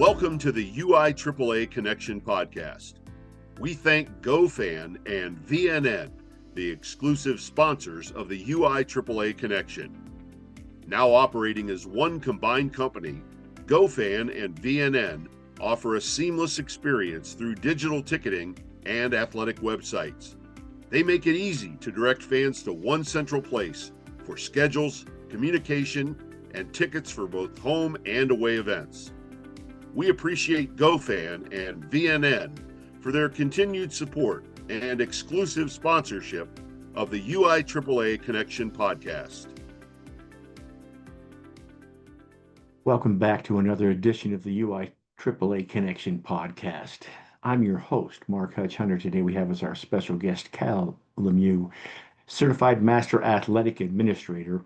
Welcome to the UIAAA Connection podcast. We thank GoFan and VNN, the exclusive sponsors of the UIAAA Connection. Now operating as one combined company, GoFan and VNN offer a seamless experience through digital ticketing and athletic websites. They make it easy to direct fans to one central place for schedules, communication, and tickets for both home and away events. We appreciate GoFan and VNN for their continued support and exclusive sponsorship of the UIAAA Connection podcast. Welcome back to another edition of the UIAAA Connection podcast. I'm your host, Mark Hutch Hunter. Today we have as our special guest, LeMieux, Certified Master Athletic Administrator,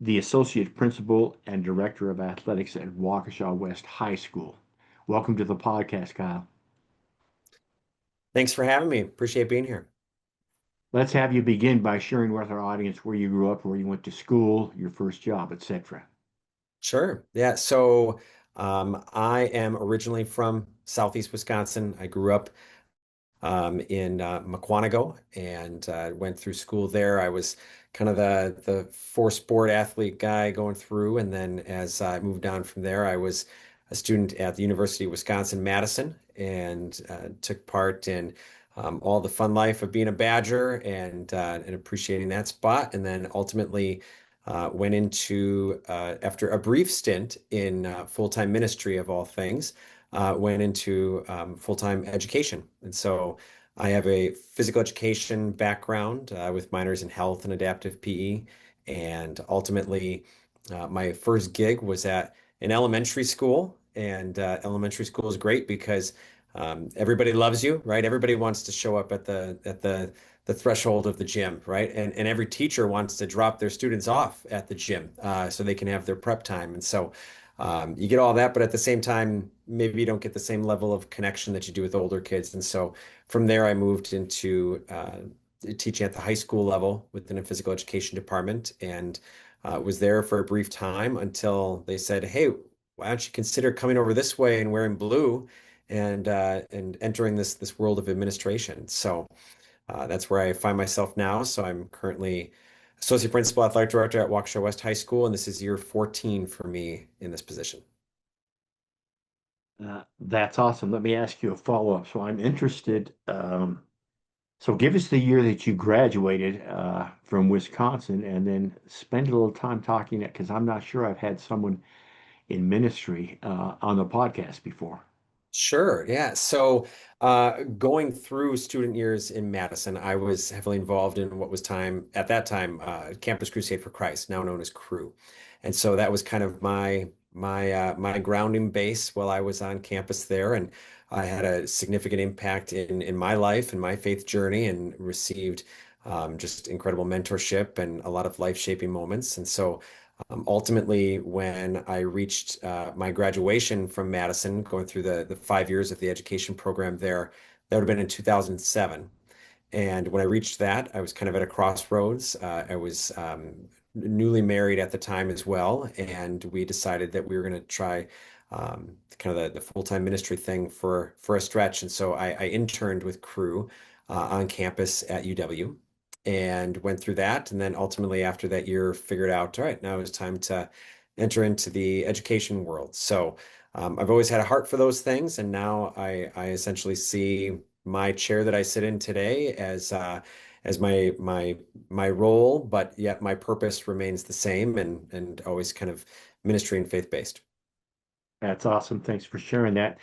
the Associate Principal and Director of Athletics at Waukesha West High School. Welcome to the podcast, Kyle. Thanks for having me. Appreciate being here. Let's have you begin by sharing with our audience where you grew up, where you went to school, your first job, etc. Sure. Yeah. So I am originally from Southeast Wisconsin. I grew up in Mukwonago and went through school there. I was kind of the four-sport athlete guy going through. And then as I moved on from there, I was a student at the University of Wisconsin-Madison and took part in all the fun life of being a Badger and appreciating that spot. And then ultimately went into, after a brief stint in full-time ministry of all things, went into full-time education. And so I have a physical education background with minors in health and adaptive PE. And ultimately, my first gig was at an elementary school. And elementary school is great because everybody loves you, right? Everybody wants to show up at the threshold of the gym, right? And every teacher wants to drop their students off at the gym so they can have their prep time. And so you get all that, but at the same time, maybe you don't get the same level of connection that you do with older kids. And so from there, I moved into teaching at the high school level within a physical education department and was there for a brief time until they said, hey, why don't you consider coming over this way and wearing blue and entering this world of administration. So that's where I find myself now. So I'm currently Associate Principal Athletic Director at Waukesha West High School, and this is year 14 for me in this position. That's awesome. Let me ask you a follow-up. So I'm interested. So give us the year that you graduated from Wisconsin, and then spend a little time talking it, because I'm not sure I've had someone in ministry on the podcast before. Sure. Yeah. So going through student years in Madison, I was heavily involved in what was at that time, Campus Crusade for Christ, now known as Cru. And so that was kind of my grounding base while I was on campus there. And I had a significant impact in my life and my faith journey and received just incredible mentorship and a lot of life-shaping moments. And so ultimately, when I reached my graduation from Madison, going through the 5 years of the education program there, that would have been in 2007. And when I reached that, I was kind of at a crossroads. I was newly married at the time as well, and we decided that we were going to try kind of the full-time ministry thing for a stretch. And so I interned with Cru on campus at UW. And went through that. And then ultimately after that year, figured out, all right, now it's time to enter into the education world. So I've always had a heart for those things. And now I essentially see my chair that I sit in today as my role, but yet my purpose remains the same and always kind of ministry and faith-based. That's awesome. Thanks for sharing that.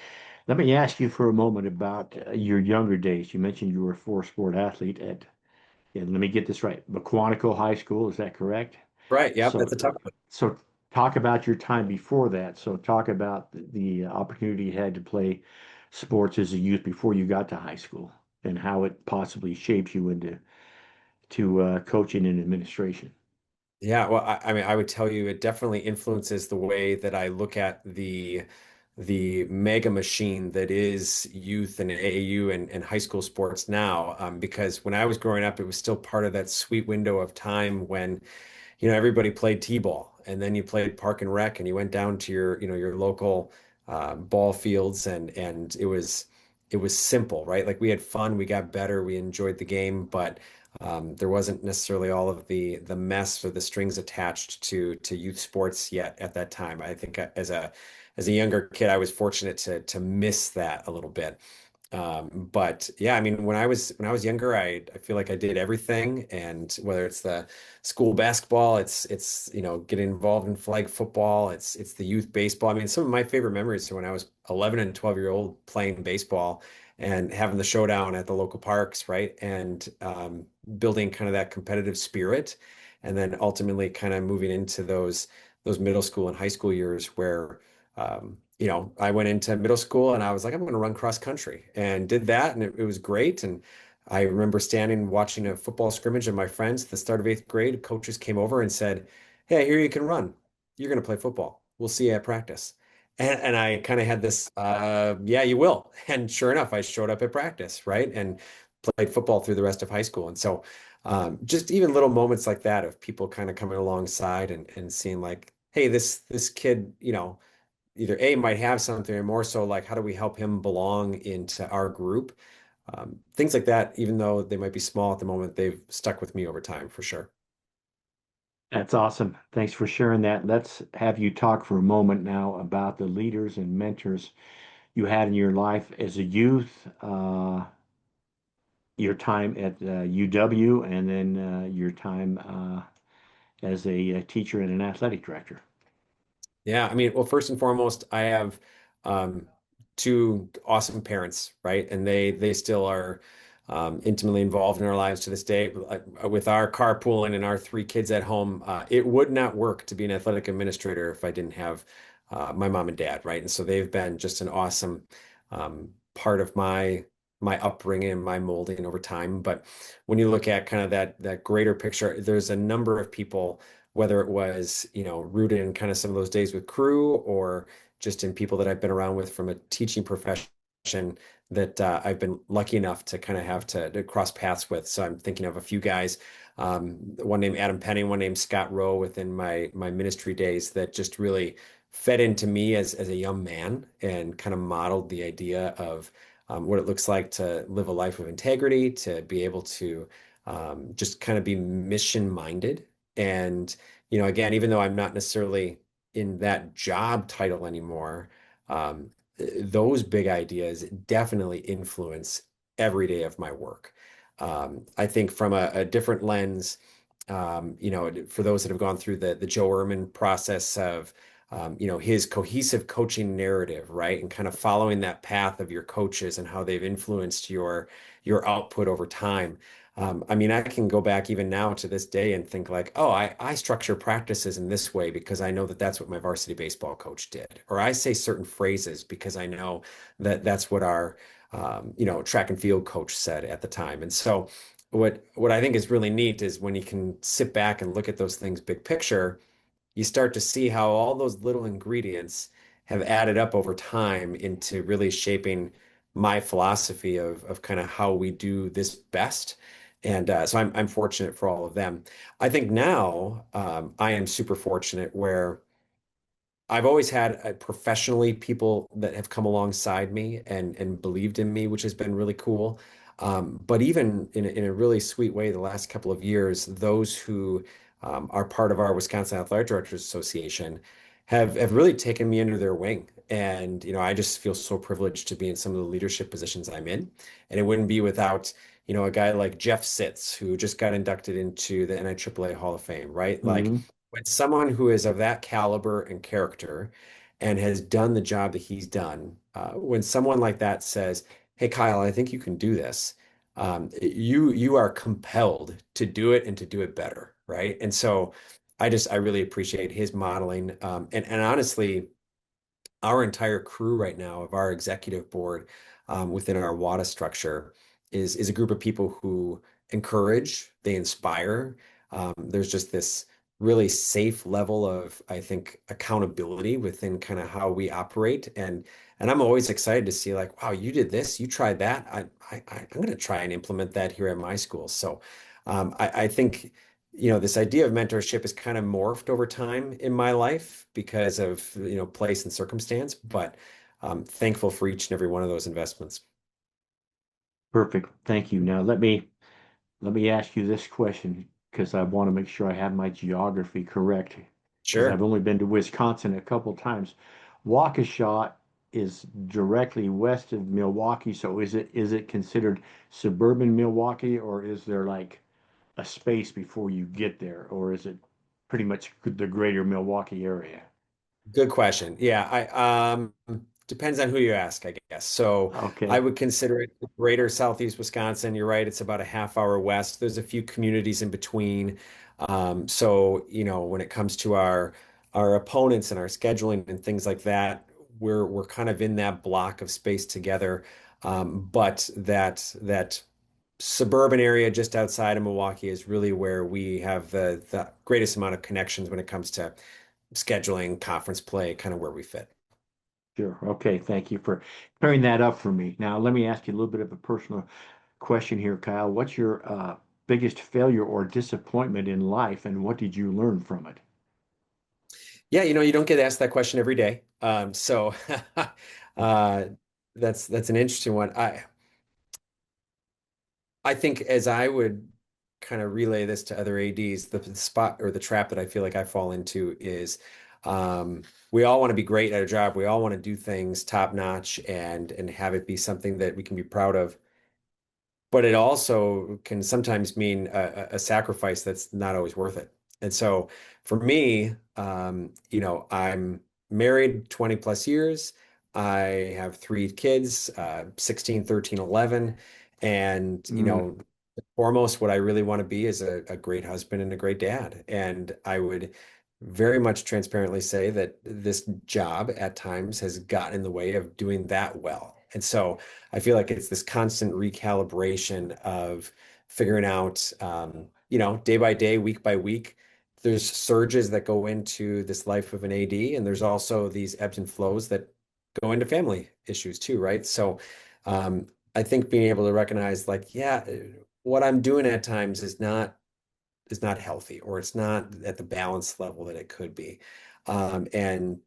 Let me ask you for a moment about your younger days. You mentioned you were a four-sport athlete at, and let me get this right, Mukwonago High School, is that correct? Right. Yeah, So, that's a tough one. so talk about your time before that. So talk about the opportunity you had to play sports as a youth before you got to high school and how it possibly shaped you into coaching and administration. Yeah, well, I mean, I would tell you it definitely influences the way that I look at the mega machine that is youth and AAU and high school sports now. Because when I was growing up, it was still part of that sweet window of time when, everybody played t-ball, and then you played park and rec, and you went down to your local ball fields, and it was simple, right? Like we had fun, we got better, we enjoyed the game, but there wasn't necessarily all of the mess or the strings attached to youth sports yet at that time. I think as a younger kid, I was fortunate to miss that a little bit. But yeah, I mean, when I was younger, I feel like I did everything, and whether it's the school basketball, it's getting involved in flag football, it's the youth baseball. I mean, some of my favorite memories are when I was 11 and 12-year-old playing baseball and having the showdown at the local parks, right? And building kind of that competitive spirit, and then ultimately kind of moving into those middle school and high school years where I went into middle school and I was like, I'm going to run cross country and did that. And it was great. And I remember standing watching a football scrimmage and my friends at the start of eighth grade, coaches came over and said, Hey, I hear you can run. You're going to play football. We'll see you at practice. And I kind of had this, yeah, you will. And sure enough, I showed up at practice, right? And played football through the rest of high school. And so just even little moments like that of people kind of coming alongside and seeing like, hey, this kid, either A might have something or more so like how do we help him belong into our group? Things like that, even though they might be small at the moment, they've stuck with me over time for sure. That's awesome. Thanks for sharing that. Let's have you talk for a moment now about the leaders and mentors you had in your life as a youth, your time at UW, and then your time as a teacher and an athletic director. Yeah, I mean, well, first and foremost, I have um, two awesome parents, right? And they still are intimately involved in our lives to this day. With our carpooling and our three kids at home, it would not work to be an athletic administrator if I didn't have my mom and dad, right? And so they've been just an awesome part of my upbringing and my molding over time. But when you look at kind of that greater picture, there's a number of people whether it was, rooted in kind of some of those days with crew or just in people that I've been around with from a teaching profession that I've been lucky enough to kind of have to cross paths with. So I'm thinking of a few guys, one named Adam Penny, one named Scott Rowe within my ministry days that just really fed into me as a young man and kind of modeled the idea of what it looks like to live a life of integrity, to be able to just kind of be mission minded and, again, even though I'm not necessarily in that job title anymore, those big ideas definitely influence every day of my work. I think from a different lens, for those that have gone through the Joe Ehrman process of, his cohesive coaching narrative, right? And kind of following that path of your coaches and how they've influenced your output over time. I mean, I can go back even now to this day and think like, oh, I structure practices in this way because I know that that's what my varsity baseball coach did. Or I say certain phrases because I know that that's what our, track and field coach said at the time. And so what I think is really neat is when you can sit back and look at those things big picture, you start to see how all those little ingredients have added up over time into really shaping my philosophy of kind of how we do this best. And so I'm fortunate for all of them. I think now I am super fortunate where I've always had professionally people that have come alongside me and believed in me, which has been really cool. But even in a really sweet way, the last couple of years, those who are part of our Wisconsin Athletic Directors Association have really taken me under their wing. And I just feel so privileged to be in some of the leadership positions I'm in. And it wouldn't be without a guy like Jeff Sitz, who just got inducted into the NIAAA Hall of Fame, right? Like Hmm. when someone who is of that caliber and character and has done the job that he's done, when someone like that says, "Hey, Kyle, I think you can do this," you are compelled to do it and to do it better, right? And so I really appreciate his modeling. And honestly, our entire crew right now of our executive board within our WADA structure is a group of people who encourage, they inspire. There's just this really safe level of, I think, accountability within kind of how we operate. And I'm always excited to see like, wow, you did this, you tried that. I'm going to try and implement that here at my school. So I think this idea of mentorship has kind of morphed over time in my life because of, place and circumstance, but I'm thankful for each and every one of those investments. Perfect. Thank you. Now let me ask you this question because I want to make sure I have my geography correct because I've Sure. only been to Wisconsin a couple times. Waukesha is directly west of Milwaukee, so is it considered suburban Milwaukee, or is there like a space before you get there, or is it pretty much the greater Milwaukee area? Good question. Yeah, I depends on who you ask, I guess. So I Okay, would consider it the greater southeast Wisconsin. You're right, it's about a half hour west. There's a few communities in between. So, when it comes to our opponents and our scheduling and things like that, we're kind of in that block of space together. But that suburban area just outside of Milwaukee is really where we have the greatest amount of connections when it comes to scheduling, conference play, kind of where we fit. sure. Okay, thank you for clearing that up for me. Now, let me ask you a little bit of a personal question here, Kyle. What's your biggest failure or disappointment in life, and what did you learn from it? Yeah, you don't get asked that question every day. So uh, that's an interesting one. I think as I would kind of relay this to other ADs, the spot or the trap that I feel like I fall into is um, we all want to be great at a job. We all want to do things top notch and have it be something that we can be proud of. But it also can sometimes mean a sacrifice that's not always worth it. And so for me, I'm married 20 plus years. I have three kids, 16, 13, 11. And, Mm, foremost, what I really want to be is a great husband and a great dad. And I would very much transparently say that this job at times has gotten in the way of doing that well. And so I feel like it's this constant recalibration of figuring out, day by day, week by week. There's surges that go into this life of an AD, and there's also these ebbs and flows that go into family issues too, right? So I think being able to recognize, like, yeah, what I'm doing at times is not healthy, or it's not at the balance level that it could be. And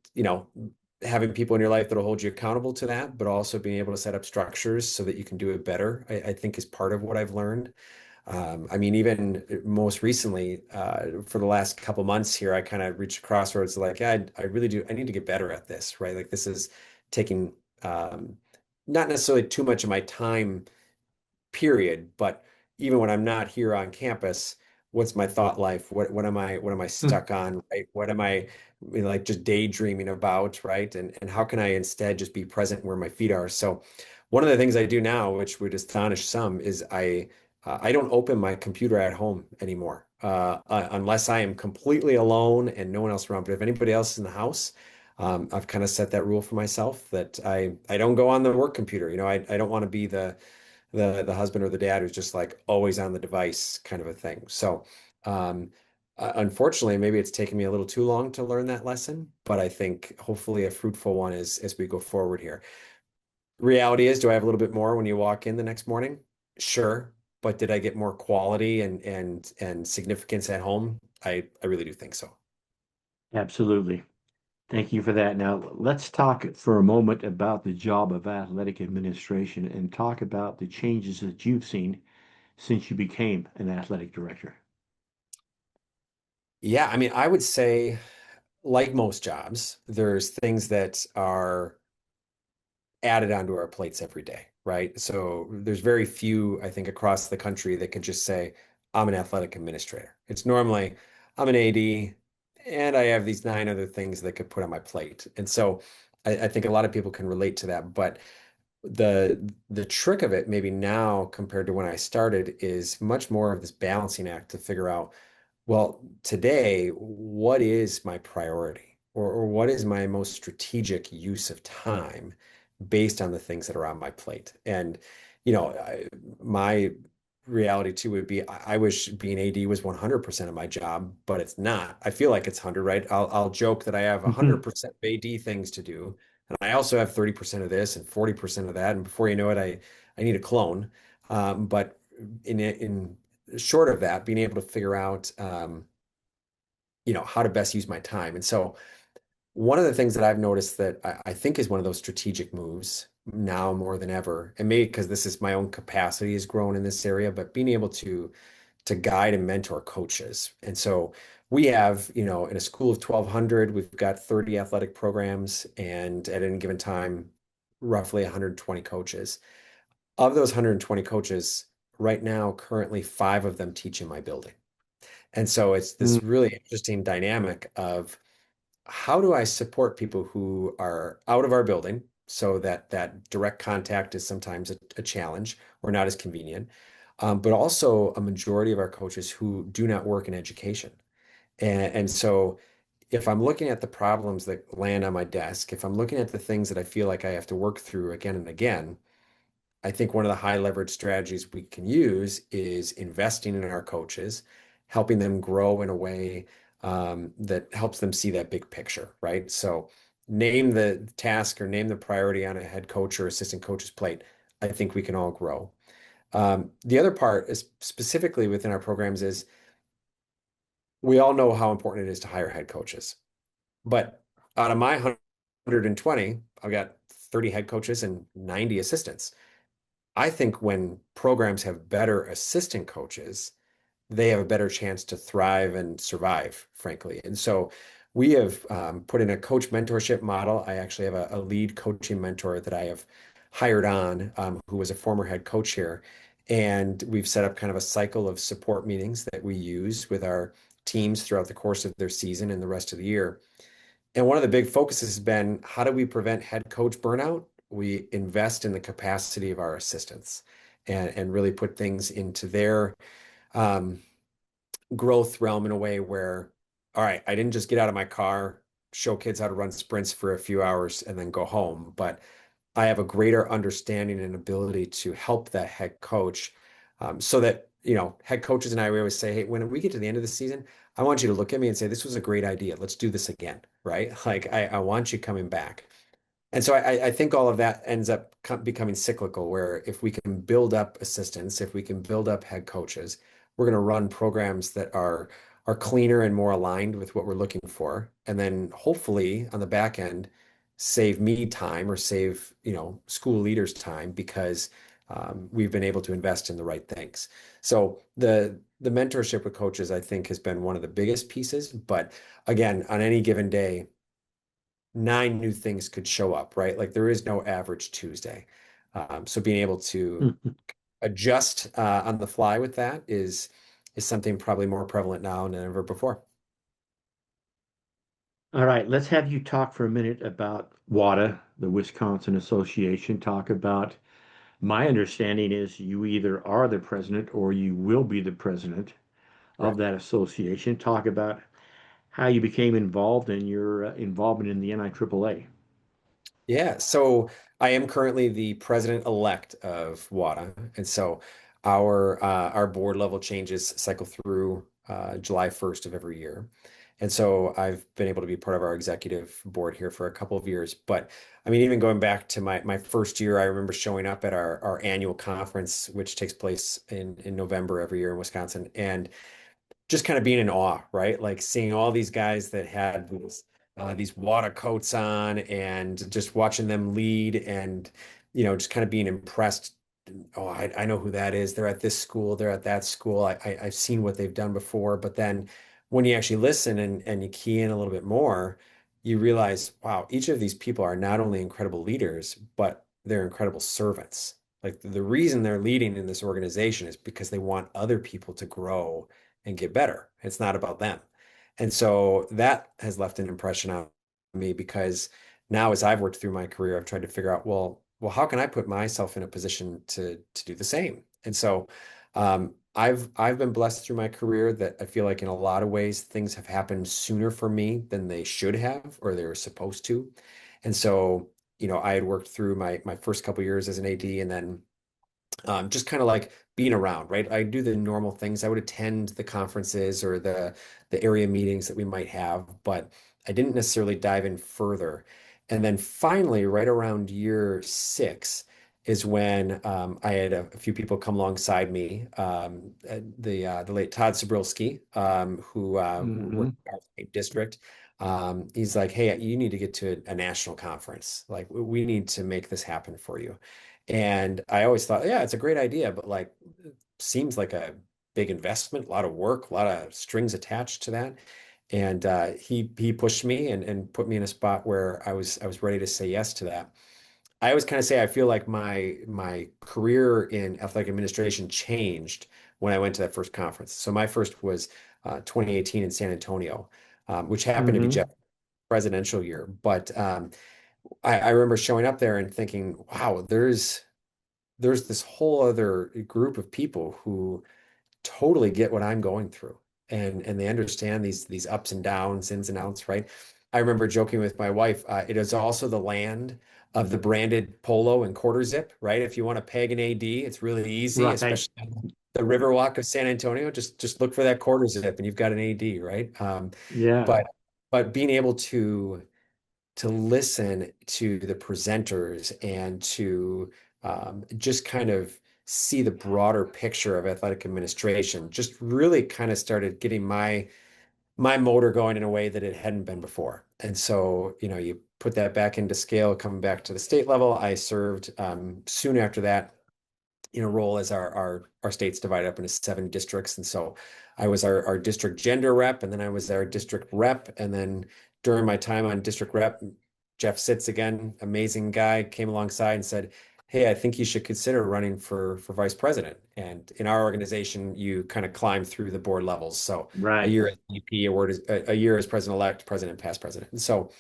having people in your life that'll hold you accountable to that, but also being able to set up structures so that you can do it better, I think is part of what I've learned. I mean, even most recently, for the last couple months here, I kind of reached a crossroads like, yeah, I really do. I need to get better at this, right? Like this is taking not necessarily too much of my time period. But even when I'm not here on campus, what's my thought life? What am I stuck on, right? What am I like just daydreaming about, right? And how can I instead just be present where my feet are? So one of the things I do now, which would astonish some, is I don't open my computer at home anymore, unless I am completely alone and no one else around. But if anybody else is in the house, I've kind of set that rule for myself that I don't go on the work computer. I don't want to be the husband or the dad who's just like always on the device kind of a thing. So, unfortunately, maybe it's taken me a little too long to learn that lesson, but I think hopefully a fruitful one as we go forward here. Reality is, do I have a little bit more when you walk in the next morning? Sure. But did I get more quality and significance at home? I really do think so. absolutely. Thank you for that. Now, let's talk for a moment about the job of athletic administration and talk about the changes that you've seen since you became an athletic director. Yeah, I mean, I would say, like most jobs, there's things that are added onto our plates every day, right? So there's very few, I think, across the country that can just say, I'm an athletic administrator. It's normally, I'm an AD and I have these nine other things that could put on my plate. And so I think a lot of people can relate to that. But the trick of it, maybe now compared to when I started, is much more of this balancing act to figure out, well, today, what is my priority? Or what is my most strategic use of time based on the things that are on my plate? And, my reality too would be I wish being AD was 100% of my job, but it's not. I feel like it's 100, right? I'll joke that I have 100% of AD things to do. And I also have 30% of this and 40% of that. And before you know it, I need a clone. But in short of that, being able to figure out, how to best use my time. And so one of the things that I've noticed that I think is one of those strategic moves now more than ever, and maybe because this is my own capacity has grown in this area, but being able to guide and mentor coaches. And so we have, in a school of 1,200, we've got 30 athletic programs, and at any given time, roughly 120 coaches. Of those 120 coaches, right now, currently five of them teach in my building. And so it's Mm. this really interesting dynamic of how do I support people who are out of our building so that that direct contact is sometimes a challenge or not as convenient, but also a majority of our coaches who do not work in education. And so if I'm looking at the problems that land on my desk, if I'm looking at the things that I feel like I have to work through again and again, I think one of the high leverage strategies we can use is investing in our coaches, helping them grow in a way that helps them see that big picture, right? So name the task or name the priority on a head coach or assistant coach's plate. I think we can all grow. The other part is specifically within our programs is we all know how important it is to hire head coaches. But out of my 120, I've got 30 head coaches and 90 assistants. I think when programs have better assistant coaches, they have a better chance to thrive and survive, frankly. And so we have put in a coach mentorship model. I actually have a lead coaching mentor that I have hired on, who was a former head coach here. And we've set up kind of a cycle of support meetings that we use with our teams throughout the course of their season and the rest of the year. And one of the big focuses has been how do we prevent head coach burnout? We invest in the capacity of our assistants and really put things into their um, growth realm in a way where, all right, I didn't just get out of my car, show kids how to run sprints for a few hours and then go home, but I have a greater understanding and ability to help that head coach so that, head coaches and I, we always say, hey, when we get to the end of the season, I want you to look at me and say, this was a great idea. Let's do this again, right? Like, I want you coming back. And so I think all of that ends up becoming cyclical, where if we can build up assistants, if we can build up head coaches, we're going to run programs that are cleaner and more aligned with what we're looking for. And then hopefully on the back end, save me time or save, school leaders time because we've been able to invest in the right things. So the mentorship with coaches, I think, has been one of the biggest pieces. But again, on any given day, nine new things could show up, right? Like there is no average Tuesday. So being able to Mm. adjust on the fly with that is something probably more prevalent now than ever before. All right, let's have you talk for a minute about WADA, the Wisconsin Association. Talk about, my understanding is you either are the president or you will be the president of Correct. that association. Talk about how you became involved and your involvement in the NIAAA. Yeah, so I am currently the president-elect of WADA, and so our board level changes cycle through July 1st of every year. And so I've been able to be part of our executive board here for a couple of years. But I mean, even going back to my first year, I remember showing up at our annual conference, which takes place in November every year in Wisconsin, and just kind of being in awe, right? Like seeing all these guys that had these water coats on and just watching them lead and, just kind of being impressed. Oh, I know who that is. They're at this school, they're at that school. I've seen what they've done before. But then when you actually listen and you key in a little bit more, you realize, wow, each of these people are not only incredible leaders, but they're incredible servants. Like the reason they're leading in this organization is because they want other people to grow and get better. It's not about them. And so that has left an impression on me because now as I've worked through my career, I've tried to figure out, well, how can I put myself in a position to do the same? And so I've been blessed through my career that I feel like in a lot of ways things have happened sooner for me than they should have or they were supposed to. And so, I had worked through my first couple years as an AD and then just kind of like being around, right? I do the normal things. I would attend the conferences or the area meetings that we might have, but I didn't necessarily dive in further. And then finally, right around year 6, is when I had a few people come alongside me. The late Todd Zabrilski, who Hmm. worked in our state district. He's like, "Hey, you need to get to a national conference. Like, we need to make this happen for you." And I always thought, yeah, it's a great idea, but like, seems like a big investment, a lot of work, a lot of strings attached to that. And he pushed me and put me in a spot where I was ready to say yes to that. I always kind of say I feel like my career in athletic administration changed when I went to that first conference. So my first was 2018 in San Antonio, which happened to be Hmm. Jeff's presidential year. But I remember showing up there and thinking, wow, there's this whole other group of people who totally get what I'm going through, and they understand these ups and downs, ins and outs, right? I remember joking with my wife, it is also the land of the branded polo and quarter zip, right? If you want to peg an AD, it's really easy, Right. especially on the Riverwalk of San Antonio. Just look for that quarter zip and you've got an AD, right? Yeah. But being able to listen to the presenters and to just kind of see the broader picture of athletic administration just really kind of started getting my motor going in a way that it hadn't been before. And so, you put that back into scale, coming back to the state level. I served soon after that in a role as our state's divided up into 7 districts. And so I was our district gender rep, and then I was our district rep. And then during my time on district rep, Jeff Sitz, again, amazing guy, came alongside and said, "Hey, I think you should consider running for vice president." And in our organization, you kind of climb through the board levels. So a Right. year as VP, a year as president-elect, president, past president. And so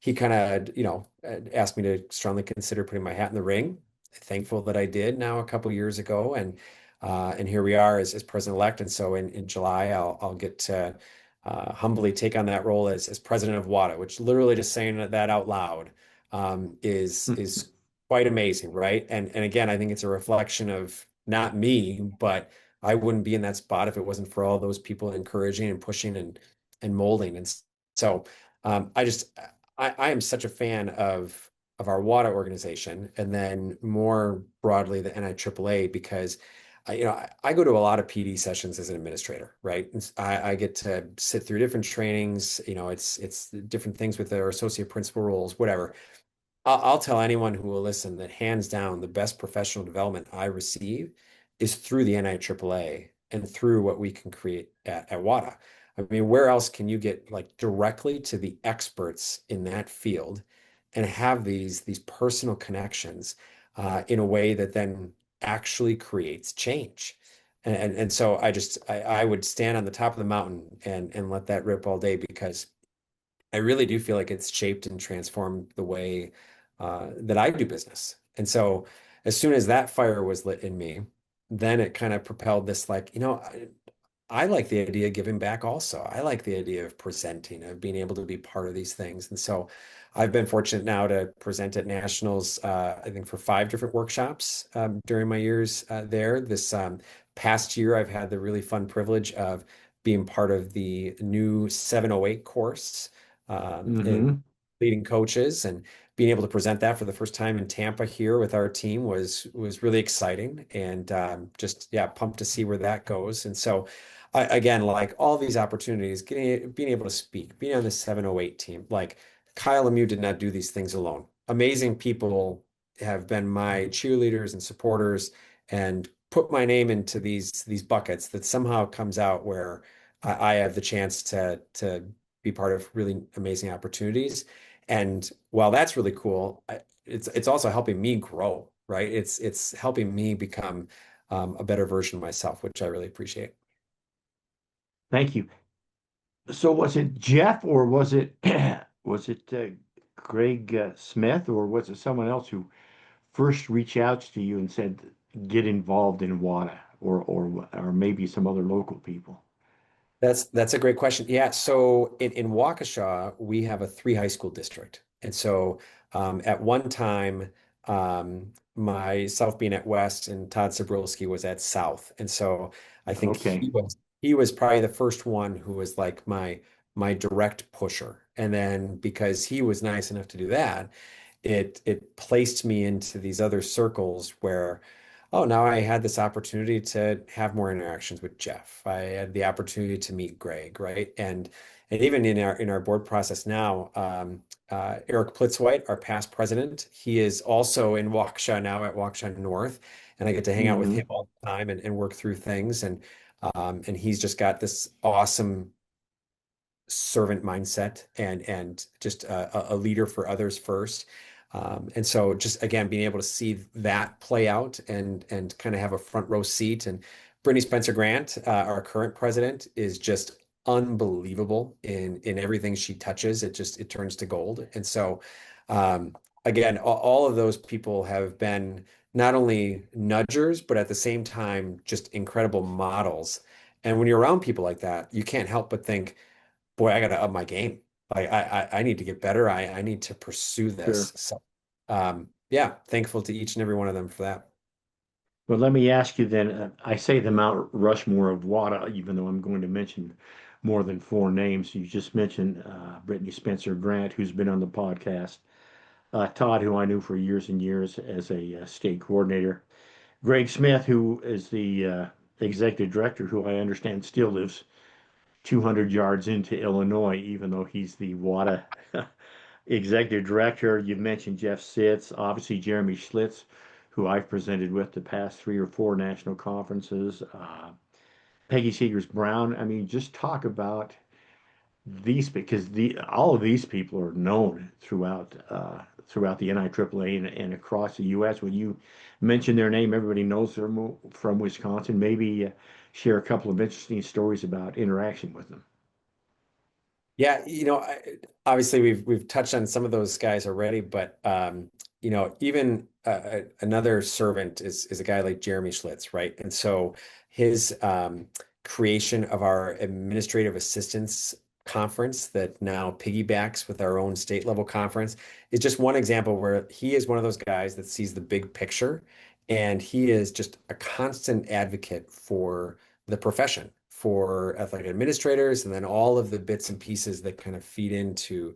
he kind of, asked me to strongly consider putting my hat in the ring. Thankful that I did now a couple years ago, and here we are as president-elect. And so in July, I'll get to humbly take on that role as president of WADA, which literally just saying that out loud is quite amazing, right? And again, I think it's a reflection of not me, but I wouldn't be in that spot if it wasn't for all those people encouraging and pushing and molding. And so I am such a fan of our WADA organization, and then more broadly the NIAAA, because I go to a lot of PD sessions as an administrator, right? And I get to sit through different trainings. It's different things with their associate principal roles, whatever. I'll tell anyone who will listen that hands down, the best professional development I receive is through the NIAAA and through what we can create at WADA. I mean, where else can you get like directly to the experts in that field and have these personal connections in a way that then actually creates change? And so I would stand on the top of the mountain and let that rip all day, because I really do feel like it's shaped and transformed the way that I do business. And so as soon as that fire was lit in me, then it kind of propelled this, like, I like the idea of giving back also. I like the idea of presenting, of being able to be part of these things. And so I've been fortunate now to present at nationals, I think for 5 different workshops during my years there. This past year, I've had the really fun privilege of being part of the new 708 course in Hmm. leading coaches, and being able to present that for the first time in Tampa here with our team was really exciting, and just, yeah, pumped to see where that goes. And so again, like all these opportunities, being able to speak, being on the 708 team, like Kyle LeMieux did not do these things alone. Amazing people have been my cheerleaders and supporters and put my name into these buckets that somehow comes out where I have the chance to be part of really amazing opportunities. And while that's really cool, it's also helping me grow, right? It's helping me become a better version of myself, which I really appreciate. Thank you. So was it Jeff or was it was it Greg Smith or was it someone else who first reached out to you and said get involved in WADA or maybe some other local people? That's a great question. Yeah, so in Waukesha, we have a 3 high school district. And so at one time, myself being at West and Todd Zabrilski was at South. And so I think Okay. he was probably the first one who was like my direct pusher. And then because he was nice enough to do that, it placed me into these other circles where, oh, now I had this opportunity to have more interactions with Jeff. I had the opportunity to meet Greg, right? And even in our board process now, Eric Plitzwhite, our past president, he is also in Waukesha now at Waukesha North, and I get to hang out with him Hmm. all the time and work through things. And he's just got this awesome servant mindset and just a leader for others first. And so just again being able to see that play out and kind of have a front row seat. And Brittany Spencer Grant, our current president, is just unbelievable in everything she touches. It turns to gold. And so again, all of those people have been not only nudgers, but at the same time just incredible models. And when you're around people like that, you can't help but think, boy, I got to up my game. Like I need to get better. I need to pursue Sure. this. So, yeah, thankful to each and every one of them for that. Well, let me ask you then. I say the Mount Rushmore of WADA, even though I'm going to mention more than four names. You just mentioned Brittany Spencer Grant, who's been on the podcast. Todd, who I knew for years and years as a state coordinator. Greg Smith, who is the executive director, who I understand still lives 200 yards into Illinois, even though he's the WADA executive director. You've mentioned Jeff Sitz, obviously Jeremy Schlitz, who I've presented with the past three or four national conferences. Peggy Seegers Brown. I mean, just talk about these because the all of these people are known throughout the NIAAA and across the U.S. When you mention their name, everybody knows they're from Wisconsin. Maybe share a couple of interesting stories about interaction with them. Yeah, obviously we've touched on some of those guys already, but even another servant is a guy like Jeremy Schlitz, right? And so his creation of our administrative assistance conference that now piggybacks with our own state level conference is just one example where he is one of those guys that sees the big picture, and he is just a constant advocate for the profession, for athletic administrators, and then all of the bits and pieces that kind of feed into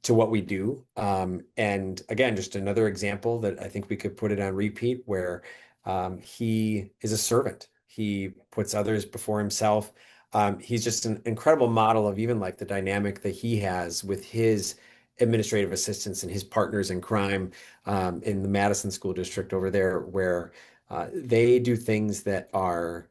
what we do. And again, just another example that I think we could put it on repeat where he is a servant. He puts others before himself. He's just an incredible model of even like the dynamic that he has with his administrative assistants and his partners in crime in the Madison School District over there, where they do things that are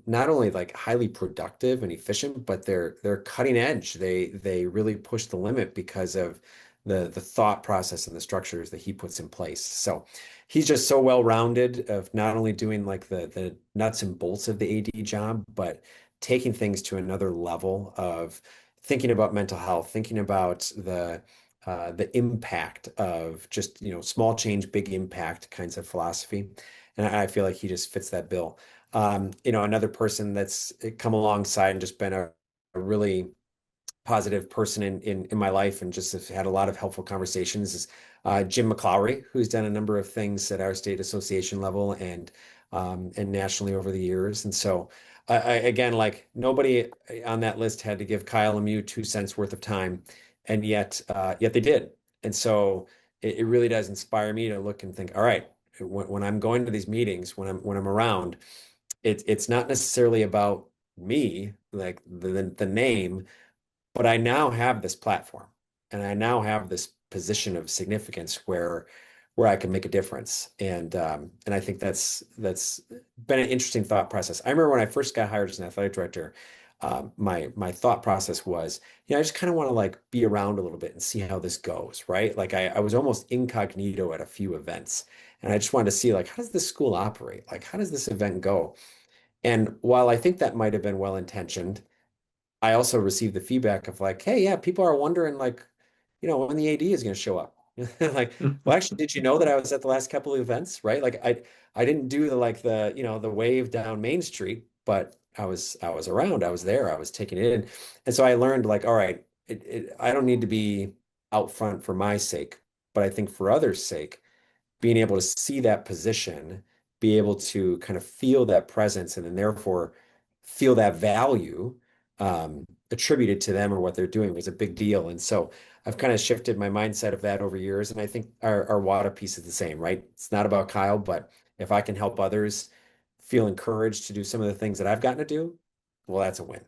not only like highly productive and efficient, but they're cutting edge. They really push the limit because of the thought process and the structures that he puts in place. So he's just so well-rounded of not only doing like the nuts and bolts of the AD job, but taking things to another level of thinking about mental health, thinking about the impact of just small change, big impact kinds of philosophy. And I feel like he just fits that bill. Another person that's come alongside and just been a really positive person in my life and just have had a lot of helpful conversations is Jim McClowry, who's done a number of things at our state association level and nationally over the years. And so again, like nobody on that list had to give Kyle LeMieux 2 cents worth of time, and yet they did. And so it really does inspire me to look and think, all right, when I'm going to these meetings, when I'm around, it's not necessarily about me, like the name, but I now have this platform and I now have this position of significance where I can make a difference. And I think that's been an interesting thought process. I remember when I first got hired as an athletic director, my thought process was, I just kind of want to like be around a little bit and see how this goes, right? Like I was almost incognito at a few events, and I just wanted to see like how does this school operate? Like how does this event go? And while I think that might have been well intentioned, I also received the feedback of like, hey, yeah, people are wondering like, when the AD is going to show up. Like, well, actually, did you know that I was at the last couple of events, right? Like I didn't do the wave down Main Street, but I was around, I was there, I was taking it in. And so I learned like, all right, I don't need to be out front for my sake, but I think for others' sake, being able to see that position, be able to kind of feel that presence, and then therefore feel that value, attributed to them or what they're doing was a big deal. And so I've kind of shifted my mindset of that over years. And I think our water piece is the same, right? It's not about Kyle, but if I can help others feel encouraged to do some of the things that I've gotten to do, well, that's a win.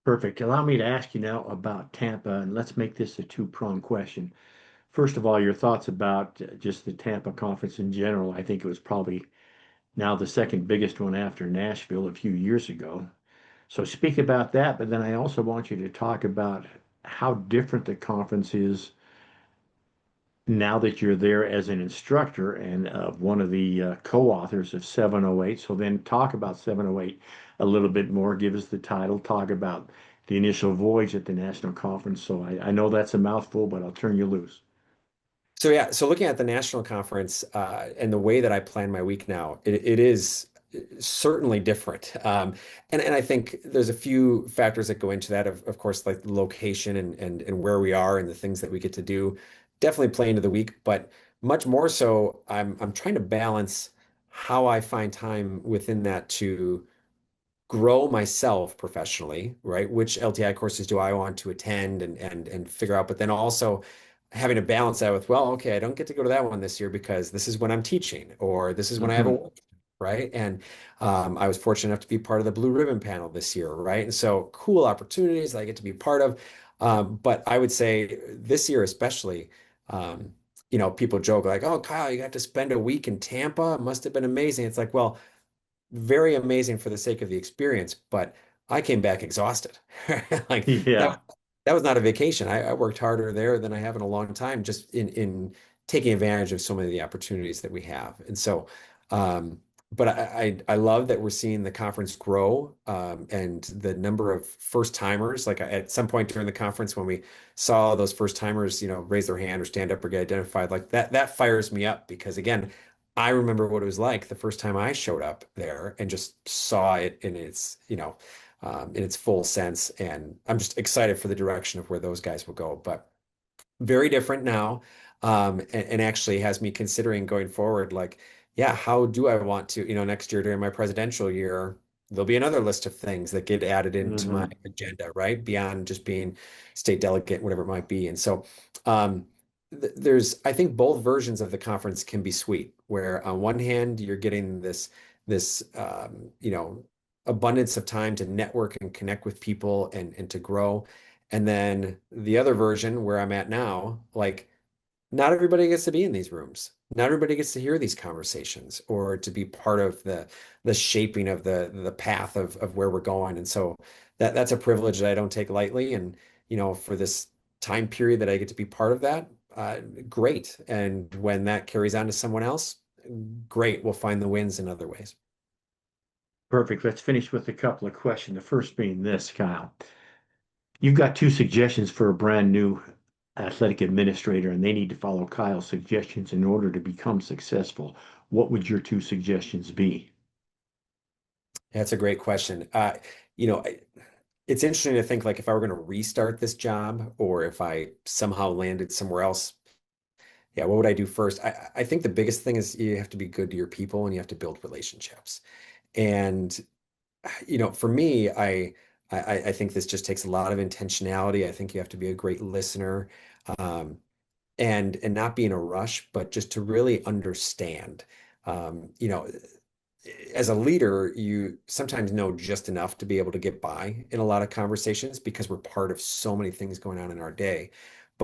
Perfect. Allow me to ask you now about Tampa, and let's make this a two-pronged question. First of all, your thoughts about just the Tampa conference in general. I think it was probably now the second biggest one after Nashville a few years ago. So speak about that, but then I also want you to talk about how different the conference is now that you're there as an instructor and one of the co-authors of 708. So then talk about 708 a little bit more. Give us the title. Talk about the initial voyage at the national conference. So I know that's a mouthful, but I'll turn you loose. So yeah, so looking at the national conference and the way that I plan my week now, it is certainly different. And I think there's a few factors that go into that. Of course, like the location and where we are and the things that we get to do definitely play into the week. But much more so, I'm trying to balance how I find time within that to grow myself professionally, right? Which LTI courses do I want to attend and figure out, but then also having to balance that with, well, okay, I don't get to go to that one this year because this is when I'm teaching or this is when I have a Hmm. work, right? And I was fortunate enough to be part of the Blue Ribbon panel this year, right? And so cool opportunities that I get to be part of. But I would say this year especially, people joke like, "Oh, Kyle, you got to spend a week in Tampa. It must have been amazing." It's like, well, very amazing for the sake of the experience, but I came back exhausted. Like that, Yeah, that was not a vacation. I worked harder there than I have in a long time, just in taking advantage of so many of the opportunities that we have. And so, um, but I love that we're seeing the conference grow, and the number of first timers. Like at some point during the conference, when we saw those first timers, raise their hand or stand up or get identified, like that fires me up because again, I remember what it was like the first time I showed up there and just saw it in its full sense. And I'm just excited for the direction of where those guys will go. But very different now. And actually has me considering going forward, like, yeah, how do I want to, next year during my presidential year, there'll be another list of things that get added into my hmm, agenda, right? Beyond just being state delegate, whatever it might be. And so there's, I think both versions of the conference can be sweet, where on one hand, you're getting this abundance of time to network and connect with people and to grow. And then the other version where I'm at now, like not everybody gets to be in these rooms. Not everybody gets to hear these conversations or to be part of the shaping of the path of where we're going. And so that's a privilege that I don't take lightly. And for this time period that I get to be part of that, great. And when that carries on to someone else, great. We'll find the wins in other ways. perfect. Let's finish with a couple of questions. The first being this, Kyle. You've got two suggestions for a brand new athletic administrator, and they need to follow Kyle's suggestions in order to become successful. What would your two suggestions be? That's a great question. You know, I- it's interesting to think like if I were going to restart this job or if I somehow landed somewhere else, yeah, what would I do first? I think the biggest thing is you have to be good to your people and you have to build relationships. And for me, I think this just takes a lot of intentionality. I think you have to be a great listener, um, and not be in a rush, but just to really understand. Um, you know, as a leader, you sometimes know just enough to be able to get by in a lot of conversations because we're part of so many things going on in our day.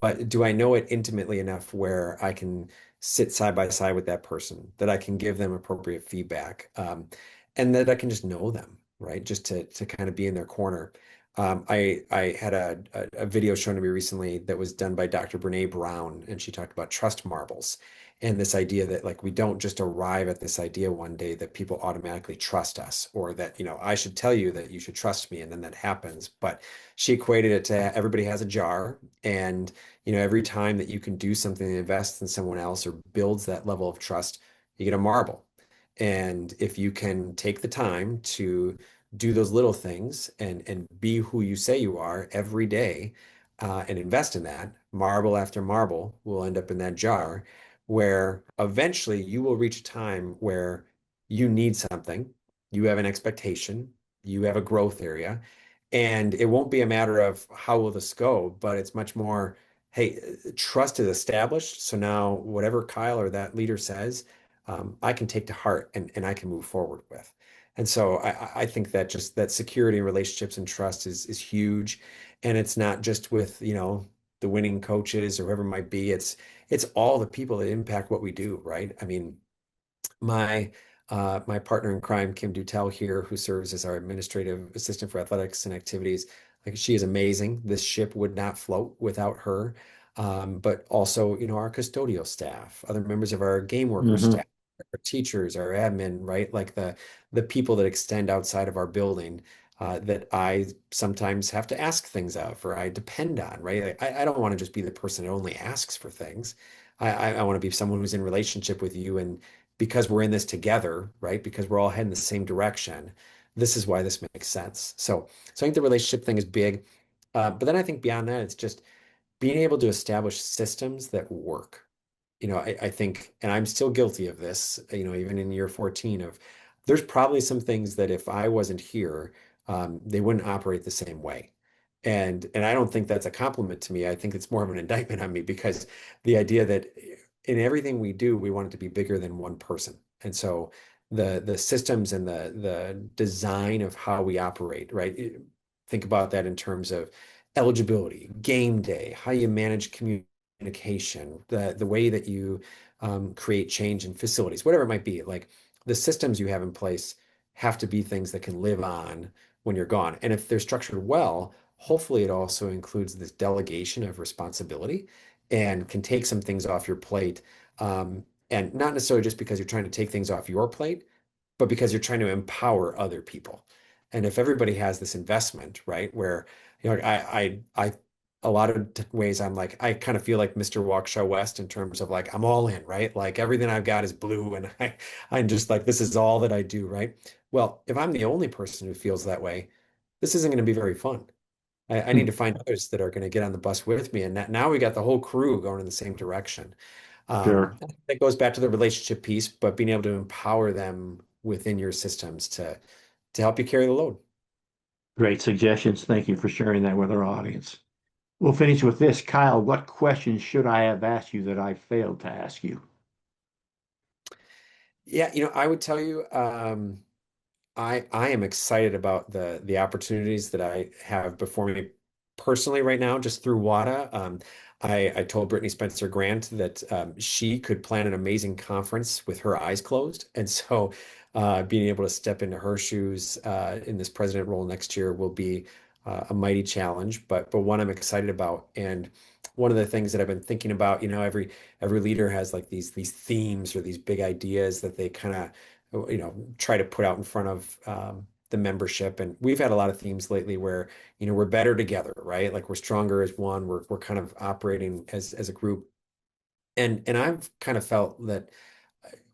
But do I know it intimately enough where I can sit side by side with that person, that I can give them appropriate feedback, and that I can just know them, right? Just to kind of be in their corner. I had a video shown to me recently that was done by Dr. Brene Brown, and she talked about trust marbles and this idea that like we don't just arrive at this idea one day that people automatically trust us or that I should tell you that you should trust me and then that happens. But she equated it to everybody has a jar, and every time that you can do something that invests in someone else or builds that level of trust, you get a marble. And if you can take the time to do those little things and be who you say you are every day, and invest in that, marble after marble will end up in that jar where eventually you will reach a time where you need something, you have an expectation, you have a growth area, And it won't be a matter of how will this go, but it's much more, hey, trust is established. So now whatever Kyle or that leader says, I can take to heart and I can move forward with. And so I think that just that security and relationships and trust is huge. And it's not just with, the winning coaches or whoever it might be. It's all the people that impact what we do, right? I mean, my partner in crime, Kim Dutel here, who serves as our administrative assistant for athletics and activities, like she is amazing. This ship would not float without her. But also, our custodial staff, other members of our game workers Hmm. staff, our teachers, our admin, right? Like the people that extend outside of our building. That I sometimes have to ask things of or I depend on, right? Like, I don't want to just be the person that only asks for things. I want to be someone who's in relationship with you and because we're in this together, right? Because we're all heading the same direction. This is why this makes sense. So I think the relationship thing is big. But then I think beyond that, it's just being able to establish systems that work. I think, and I'm still guilty of this, even in year 14 of there's probably some things that if I wasn't here, they wouldn't operate the same way. And I don't think that's a compliment to me. I think it's more of an indictment on me because the idea that in everything we do, we want it to be bigger than one person. And so the systems and the design of how we operate, right? Think about that in terms of eligibility, game day, how you manage communication, the way that you create change in facilities, whatever it might be. Like the systems you have in place have to be things that can live on when you're gone. And if they're structured well, hopefully it also includes this delegation of responsibility and can take some things off your plate. And not necessarily just because you're trying to take things off your plate, but because you're trying to empower other people. And if everybody has this investment, right, where a lot of ways I'm like, I kind of feel like Mr. Waukesha West in terms of like, I'm all in, right? Like everything I've got is blue and I'm just like, this is all that I do, right? Well, if I'm the only person who feels that way, this isn't going to be very fun. I need to find others that are going to get on the bus with me. And now we got the whole crew going in the same direction. Sure. That goes back to the relationship piece, but being able to empower them within your systems to help you carry the load. Great suggestions. Thank you for sharing that with our audience. We'll finish with this. Kyle, what questions should I have asked you that I failed to ask you? Yeah, I would tell you, I am excited about the opportunities that I have before me personally right now, just through WADA. I told Brittany Spencer Grant that she could plan an amazing conference with her eyes closed, and so being able to step into her shoes in this president role next year will be a mighty challenge, but one I'm excited about. And one of the things that I've been thinking about, every leader has like these themes or these big ideas that they kind of try to put out in front of the membership. And we've had a lot of themes lately where, we're better together, right? Like we're stronger as one. We're kind of operating as a group. And I've kind of felt that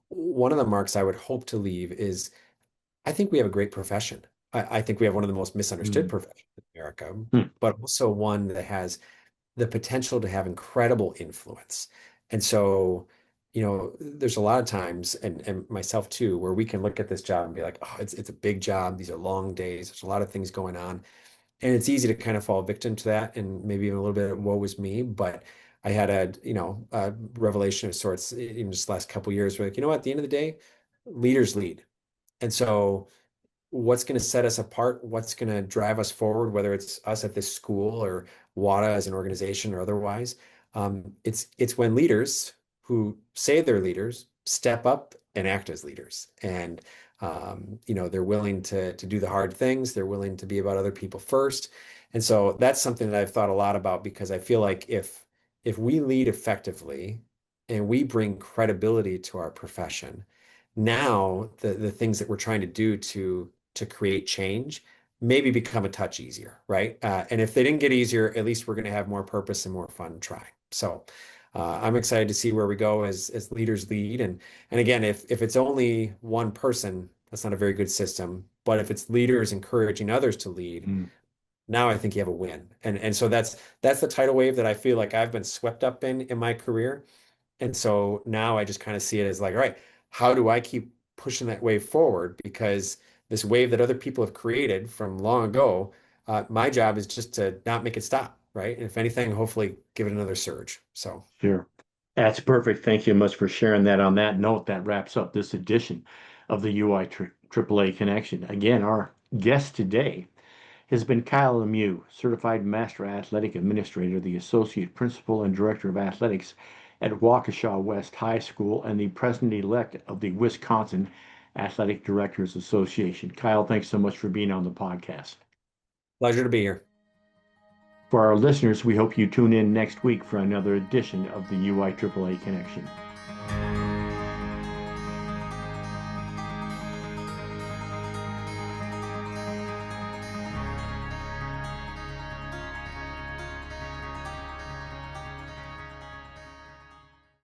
one of the marks I would hope to leave is I think we have a great profession. I think we have one of the most misunderstood Mm. professions in America, Hmm. but also one that has the potential to have incredible influence. And so, there's a lot of times, and myself too, where we can look at this job and be like, oh, it's a big job. These are long days. There's a lot of things going on. And it's easy to kind of fall victim to that and maybe even a little bit of woe is me. But I had a revelation of sorts in just the last couple of years where like, at the end of the day, leaders lead. And so what's going to set us apart, what's going to drive us forward, whether it's us at this school or WADA as an organization or otherwise. It's when leaders who say they're leaders step up and act as leaders. And they're willing to do the hard things. They're willing to be about other people first. And so that's something that I've thought a lot about because I feel like if we lead effectively and we bring credibility to our profession, now the things that we're trying to do to create change maybe become a touch easier, right? And if they didn't get easier, at least we're going to have more purpose and more fun trying. So I'm excited to see where we go as leaders lead. And again, if it's only one person, that's not a very good system. But if it's leaders encouraging others to lead, Mm. now I think you have a win. And so that's the tidal wave that I feel like I've been swept up in my career. And so now I just kind of see it as like, all right, how do I keep pushing that wave forward? Because this wave that other people have created from long ago, my job is just to not make it stop, right? And if anything, hopefully give it another surge. So Sure. That's perfect. Thank you much for sharing that. On that note, that wraps up this edition of the UI AAA Connection. Again, our guest today has been Kyle LeMieux, Certified Master Athletic Administrator, the Associate Principal and Director of Athletics at Waukesha West High School, and the President-elect of the Wisconsin Athletic Directors Association. Kyle, thanks so much for being on the podcast. pleasure to be here. For our listeners, we hope you tune in next week for another edition of the UI AAA Connection.